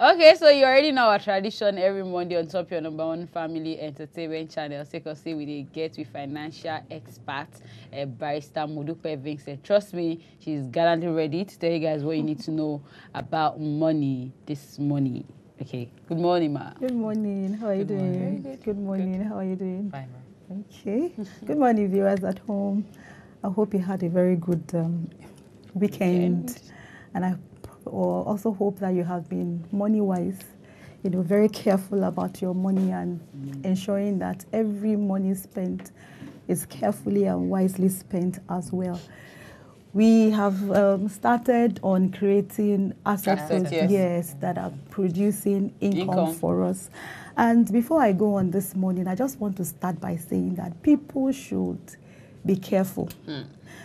Okay, so you already know our tradition every Monday on top your number one family entertainment channel. Take us see we dey get with financial expert, barrister Modupe Vincent. Trust me, she's gallantly ready to tell you guys what you need to know about money this morning. Okay, good morning, ma. Good morning. How are you doing? Good. Good morning. How are you doing? Fine, ma. Okay. Good morning, viewers at home. I hope you had a very good weekend, and I also hope that you have been money-wise, very careful about your money and ensuring that every money spent is carefully and wisely spent as well. We have started on creating assets, yes, that are producing income for us. And before I go on this morning, I just want to start by saying that people should be careful,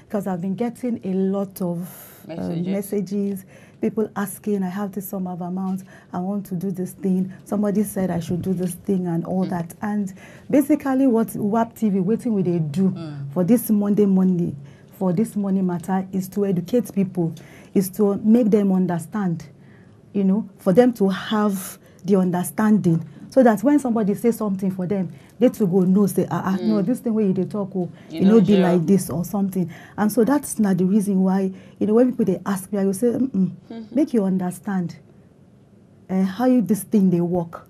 because I've been getting a lot of messages, people asking, I have this sum of amount, I want to do this thing, somebody said I should do this thing and all that. And basically what wapTV, waiting with they do for this Monday, for this money matter, is to educate people, is to make them understand, for them to have the understanding, so that when somebody says something for them, they to go no, say, no, this thing where they talk, be like this or something. And so that's not the reason why, when people they ask me, I will say, make you understand how this thing they work.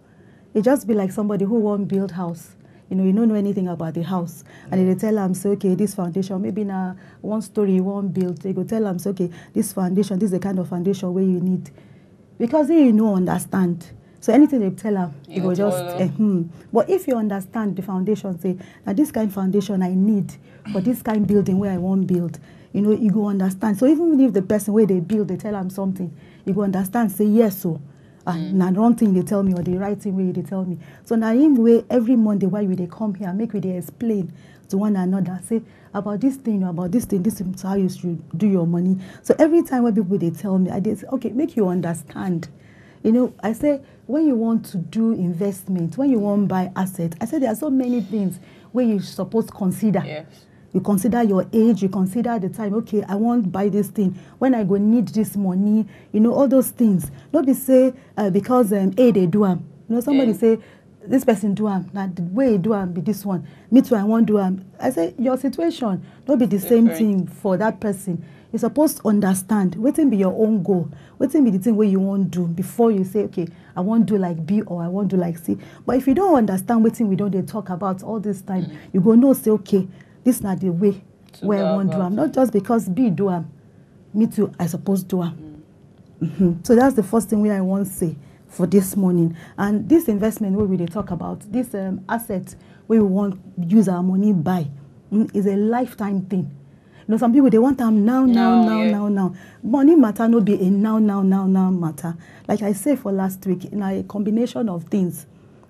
It just be like somebody who won't build house. You don't know anything about the house. And they tell them, say, okay, this foundation, maybe now one story you won't build. They go tell them, say, okay, this foundation, this is the kind of foundation where you need. Because they understand. So anything they tell them, it will just, But if you understand the foundation, say, now this kind of foundation I need for this kind of building where I won't build, you go understand. So even if the person where they build, they tell them something, you go understand, say, yes, so. Now the wrong thing they tell me or the right thing way they tell me. So now in way every Monday why they come here, make they explain to one another, say about this thing, this is how you should do your money. So every time when people they tell me, I did say, okay, make you understand. I say when you want to do investment, when you want to buy assets, I say there are so many things where you're supposed to consider. Yes. You consider your age, you consider the time, okay, I want to buy this thing. When I go need this money, all those things. Don't be say, because they do them. Somebody say, this person do them, now the way you do them be this one. Me too, I won't do them. I say, your situation, don't be the same thing for that person. You're supposed to understand, waiting be your own goal. Waiting be the thing where you want to do before you say, okay, I want to do like B or I want to do like C. But if you don't understand waiting, we don't talk about all this time, you go no, say, okay, this is not the way where I want to do them. Not just because B do them. Me too, I suppose do them. So that's the first thing I want to say for this morning. And this investment where we talk about, this asset where we want to use our money buy, is a lifetime thing. Some people, they want them now. Money matter no be a now matter. Like I said for last week, a combination of things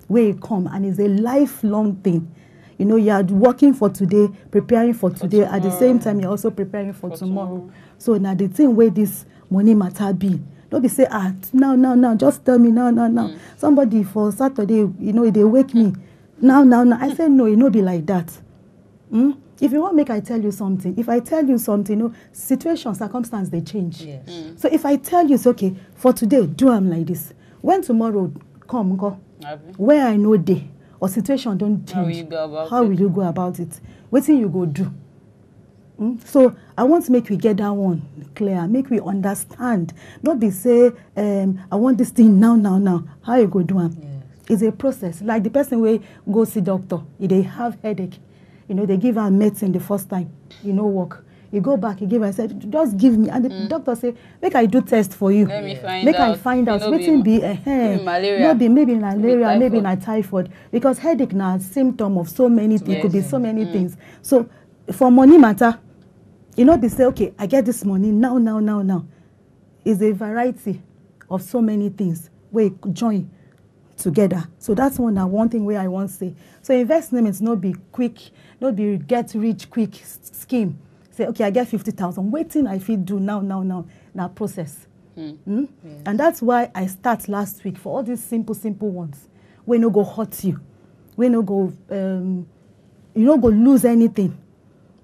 where it come, and it's a lifelong thing. You are working for today, preparing for today. At the same time, you're also preparing for tomorrow. So now the thing where this money matter be, don't be say, now, just tell me now. Somebody for Saturday, they wake me. Now. I say, no, it no be like that. If you want make I tell you something, if I tell you something, situation, circumstance, they change. Yes. So if I tell you, it's okay, for today, do them like this. When tomorrow go, where I know day, or situation don't change, how will you go about it? What thing you go do? So I want to make we get that one clear, make we understand. Not be say, I want this thing now. How you go do them? Yes. It's a process. Like the person will go see doctor, if they have headache, they give her medicine the first time, work. You go back, you give her, said, just give me. And the doctor say, make I do test for you. Let me find out. I find out. Waiting be malaria. Maybe malaria, maybe not typhoid. Because headache now is a symptom of so many things. It could be so many things. So for money matter, they say, okay, I get this money now. It's a variety of so many things where you join together. So that's one thing where I want to say. So investment is not be quick, not be get rich quick scheme. Say, okay, I get 50,000. Waiting I feel do now process. Yes. And that's why I start last week for all these simple ones. We no go hurt you. We no go, you no go lose anything.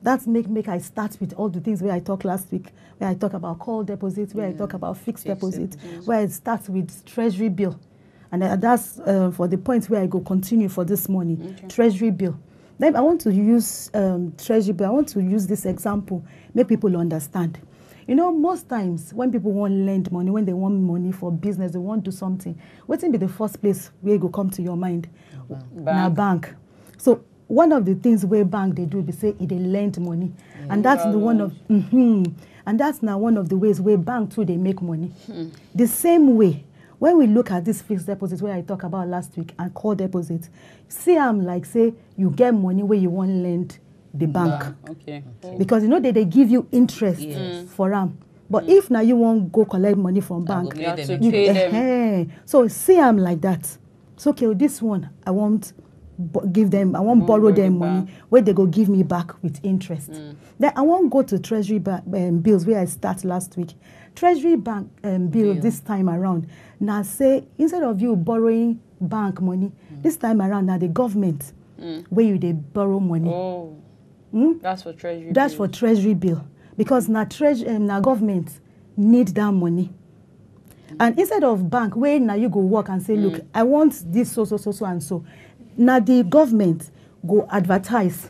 That's make I start with all the things where I talked last week, where I talk about call deposits, where I talk about fixed deposit, where I start with treasury bill. And that's for the point where I go continue for this morning, treasury bill. Then I want to use treasury bill. I want to use this example, make people understand. You know, most times when people want to lend money, when they want money for business, they want to do something, what will be the first place where you go come to your mind? Now bank. So one of the things where bank they do, they say they lend money, and that's the one of and that's now one of the ways where bank too they make money. The same way when we look at this fixed deposit where I talked about last week and call deposit, see I'm like say you get money where you want to lend the bank. Because you know they give you interest for them. But if now you want go collect money from bank, you have to pay them. So see I'm like that. So okay, this one I want give them, I want borrow them money where they go give me back with interest. Then I won't go to treasury bills where I start last week. Treasury bank bill this time around. Now say instead of you borrowing bank money, this time around now the government where you they borrow money. That's for treasury. That's for treasury bill because now now government need that money. And instead of bank where now you go work and say, look, I want this so and so. Now the government go advertise,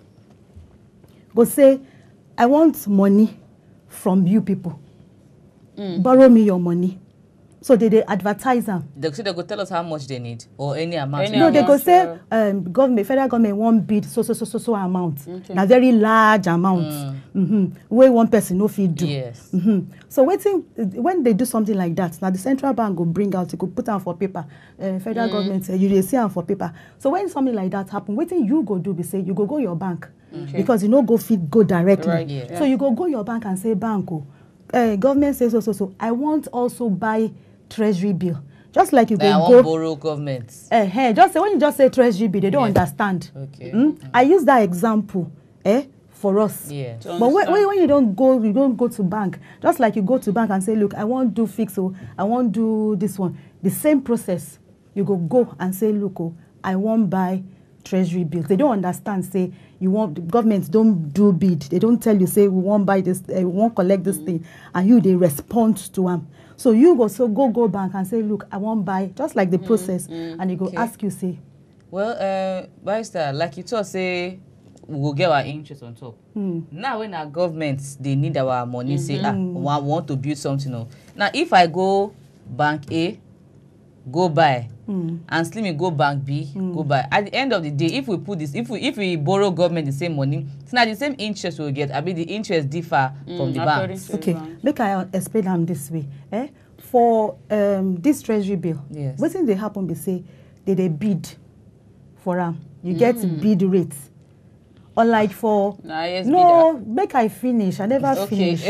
go say, I want money from you people. Borrow me your money. So they advertise them. They go tell us how much they need or any amount. No, they go say government, federal government won't bid so amount. Now very large amount. Where one person no fit do. Yes. So when they do something like that, now the central bank will bring out, you could put them for paper. Federal government say you see them for paper. So when something like that happen, waiting you go do be say you go your bank because you know go fit go directly. Right, So you go your bank and say bank government says so. I want also buy treasury bill. Just like you go want borrow government. Just say when you just say treasury bill, they don't understand. I use that example for us. But when you don't go to bank, just like you go to bank and say, look, I want to do fix I want to do this one. The same process. You go and say, look, I want buy treasury bills. They don't understand, say you want the government don't do bid. They don't tell you, say we won't buy this, we won't collect this thing, and you they respond to them. So you go bank and say, look, I won't buy, just like the process, and they go ask you, say. Well, Barrister, like you told, say we will get our interest on top. Now when our governments they need our money, say we want to build something. Now if I go bank A, go buy, and Slimmy go bank B, go buy. At the end of the day, if we put this, if we borrow government the same money, it's not the same interest we'll get. I mean the interest differ from the banks. Okay, make I explain them this way. For this treasury bill, what thing they happen be say they bid for them. You get bid rates. Unlike for make I finish. I never finish.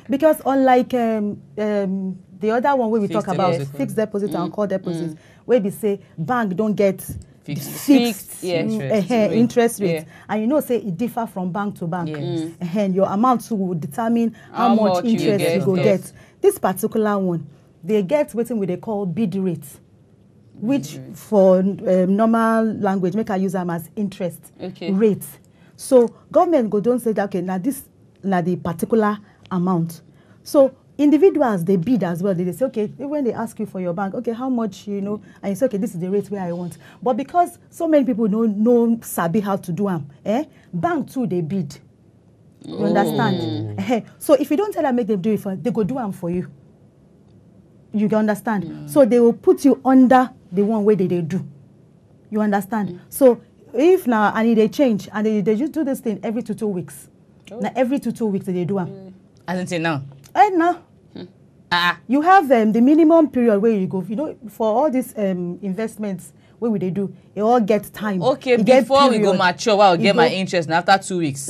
Because unlike the other one where we talk about fixed deposit and call deposit, where we say bank don't get fixed interest rate, and you know say it differ from bank to bank. Your amount will determine how much interest you go get. This particular one, they get what they call bid rate, which for normal language make I use them as interest rate. So government go don't say that okay now this now the particular amount. So individuals they bid as well. They say okay when they ask you for your bank, okay how much you know, and you say okay this is the rate where I want. But because so many people don't sabi how to do them, bank too they bid. You understand? So if you don't tell them make them do it for, they go do them for you. You can understand? So they will put you under the one way they do. You understand? So if now and they change and they just do this thing every 2 weeks. Now every 2 weeks they do them. As in say now? Now. You have the minimum period where you go. You know, for all these investments, what will they do? It all gets time. Okay, before we go mature, I'll get my interest and after 2 weeks.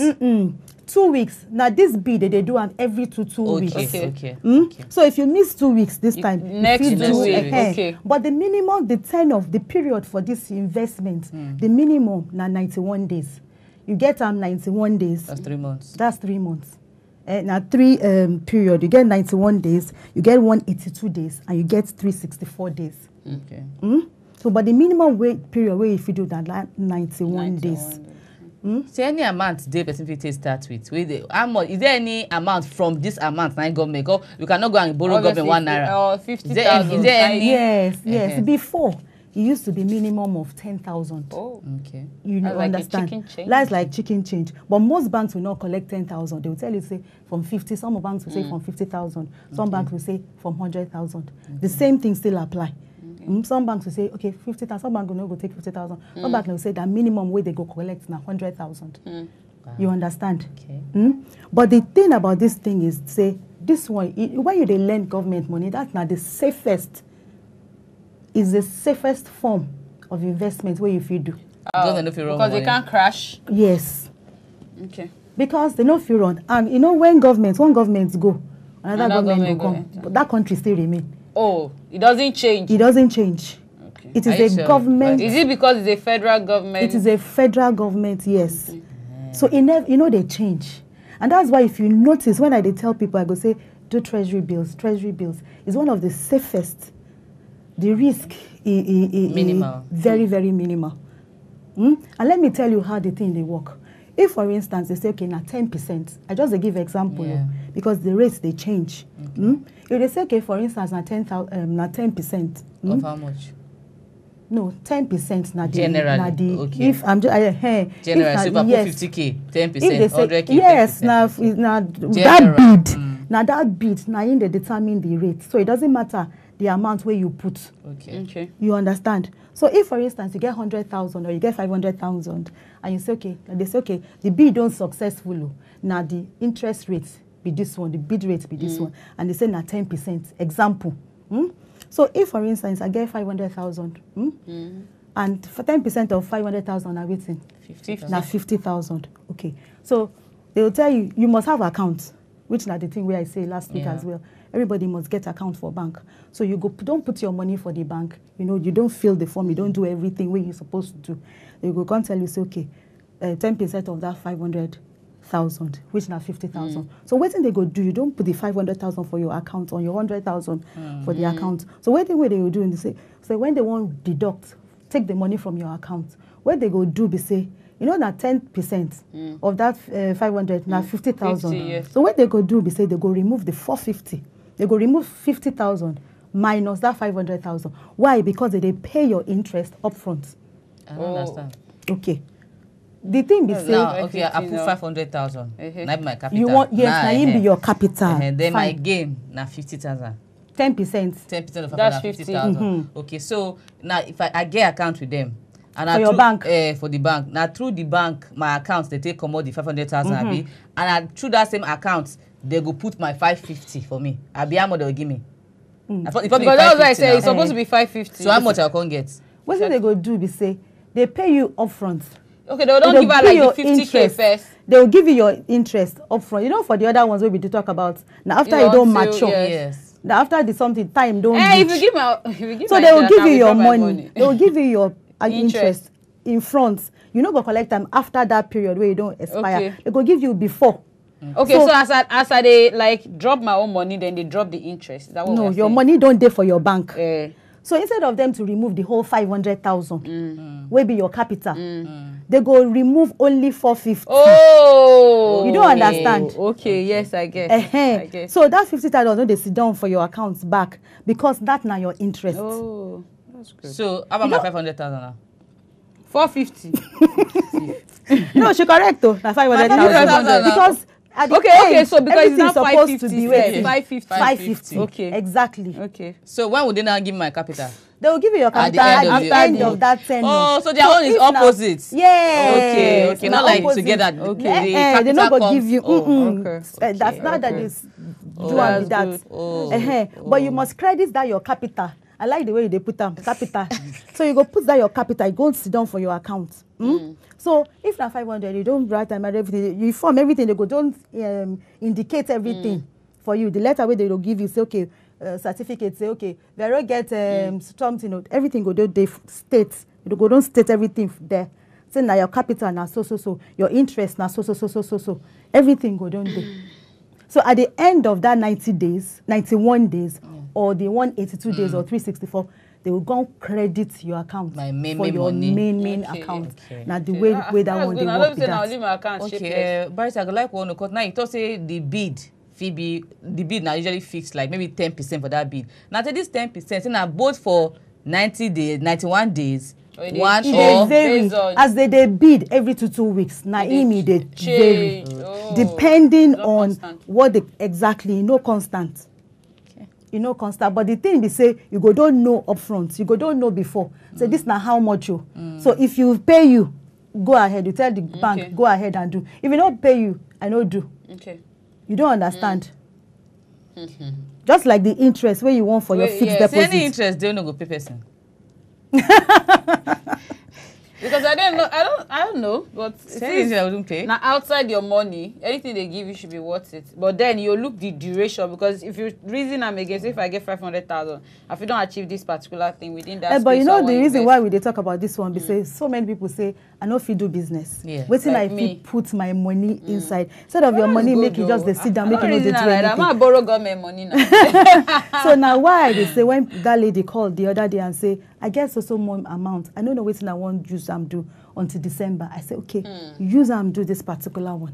2 weeks. Now this bid they do them every two weeks. Okay. So if you miss 2 weeks this time, next week. But the minimum, the tenure of the period for this investment, the minimum now 91 days. You get 91 days. That's 3 months. That's 3 months. Now 3 period. You get 91 days. You get 182 days, and you get 364 days. Okay. So, but the minimum period where if you do that, like 91 days. So any amount they person fit start with? How much? Is there any amount from this amount now government? Because you cannot go and borrow government 1 naira. Or 50,000. Is there any? Yes. Before, it used to be minimum of 10,000. Oh, okay. You That's like a understand? chicken change. That's like chicken change. But most banks will not collect 10,000. They will tell you, say, from 50. Some banks will say from 50,000. Some banks will say from 100,000. The same thing still apply. Some banks will say, okay, 50,000. Some banks will not go take 50,000. Some banks will say that minimum way they go collect now 100,000. Wow. You understand? Okay. But the thing about this thing is, say, this one, when you lend government money, that's not the safest. Is the safest form of investment where if you do. Because they can't crash. Yes. Okay. Because they know if you run. And you know when one government go, another government will come. But that country still remain. Oh, it doesn't change. It doesn't change. Okay. It is a government. Is it because it's a federal government? It is a federal government, yes. So they change. And that's why if you notice, when I tell people, I go say, do treasury bills. Treasury bills is one of the safest. The risk is minimal. Very, very minimal. And let me tell you how the thing they work. If, for instance, they say, okay, now 10%, I just give example, because the rates, they change. If they say, okay, for instance, now 10%. Of how much? No, 10% now. Generally, okay. If I'm just, generally, so if I put 50K, 10%, 100K, yes, 10%. now that bid, now in they determine the rate. So it doesn't matter the amount where you put. Okay. You understand? So if, for instance, you get 100,000 or you get 500,000, and you say, okay, they say, okay, the bid don't successful. Now the interest rate be this one, the bid rate be this one, and they say now 10%. Example. So if, for instance, I get 500,000, and for 10% of 500,000 are waiting, 50,000. now 50,000. Okay. So they will tell you, you must have accounts, which is the thing where I say last week as well. Everybody must get account for bank. So you don't put your money for the bank. You know, you don't fill the form. You don't do everything where you're supposed to do. They go come tell you, say, okay, 10% of that 500,000, which is now 50,000. So what thing they go do? You don't put the 500,000 for your account on your 100,000 for the account. So what thing they will do? And they say when they want deduct, take the money from your account. What they go do? Be say, you know that 10% of that 500 now 50,000. Yes. So what they go do? Be say they go remove the 450. They go remove 50,000 minus that 500,000. Why? Because they pay your interest upfront. I don't understand. Okay. The thing be say, now, okay, I put 500,000. Not my capital. you want now you be your capital. Then my gain now 50,000. 10%. 10% of That's 50,000. Okay, so now if I get account with them, and for your bank, for the bank. Now through the bank, my accounts they take come out the 500,000 and through that same account they go put my 550 for me. How much they will give me? Because that's what I say. It's supposed to be 550. So how much I can get? What they go do? Be say they pay you upfront. Okay, they don't give her like the 50K first. They will give you your interest upfront. You know, for the other ones we be talk about now after you don't mature. Yes. Now after the something time don't. If you give me, so they will give you your money. They will give you your interest in front. You know, go collect them after that period where you don't expire. Okay. They go give you before. Okay, so as I they like drop my own money, then they drop the interest. Is that what no, we're your saying? money don't dey for your bank. So instead of them to remove the whole 500,000, where be your capital, they go remove only 450. Oh, you don't understand? Okay, yes, I guess. So that 50,000 they sit down for your accounts back because that now your interest. Oh, that's good. So how about my 500,000 now? 450. No, she correct though. That 500,000 because. Okay, so because it's not supposed to be 550. Okay, exactly. Okay. So when would they now give me my capital? They will give you your capital at the end of that tenure. Oh, so their own is opposite. Yeah. Okay. Not like together. Okay. They not gonna give you. Okay. That's not that is do and that. But you must credit that your capital. I like the way they put them capital. So you go put that your capital. You go sit down for your account. So if na 500, you don't write them everything. You form everything. They go don't indicate everything for you. The letter where they will give you say okay, certificate say okay. They don't get something. Everything go do they state. You go don't state everything there. Say now your capital na so. Your interest na so. Everything go don't do. So at the end of that 90 days, 91 days, or the 182 days or 364, they will go credit your account My main for your money. main account. Now the way that one they I work love with saying I'll that. leave my account Okay, Barrister, I go like one because now you talk say the bid, Phoebe, the bid now usually fixed like maybe 10% for that bid. Now take this 10%, so now both for 90 days, 91 days, one They vary on- as they bid every 2 weeks. Now they vary depending on constant. what they exactly no constant. You know constant, but the thing they say you go don't know upfront, you go don't know before. So this now how much you. So if you pay you, go ahead. You tell the bank go ahead and do. If you don't pay you, I know do. Okay. You don't understand. Just like the interest where you want for your fixed deposit. Any interest they no go pay person. Because I don't know, but Any I wouldn't pay. now outside your money, anything they give you should be worth it. But then you look the duration, because if you reason I'm against, if I get 500,000, if you don't achieve this particular thing within that space, but you know the reason invest. why we dey talk about this one because so many people say I no fit do business. Yeah. Wetin Like I me. fit put my money inside instead of your money make you just dey sit down make you no dey do I'm anything. gonna borrow government money now. So now why they say when that lady called the other day and say I get so more amount, I don't know wetin I wan use am do until December. I say okay, use am do this particular one.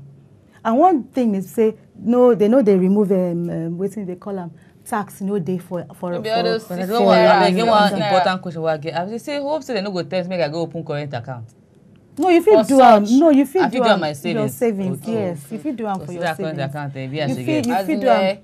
And one thing is say no, they know they remove wetin they call am tax no dey for Maybe all those But I Yeah. don't want to Yeah. get one Yeah. important question wey I get. I say hope say they no go tell me make I go open current account. No, you fit For do am. such. No, you fit I do fit do am am my your savings. savings. Okay. Yes, you fit do am for your Consider current savings. account, maybe I You should fit get. you As fit in, do am.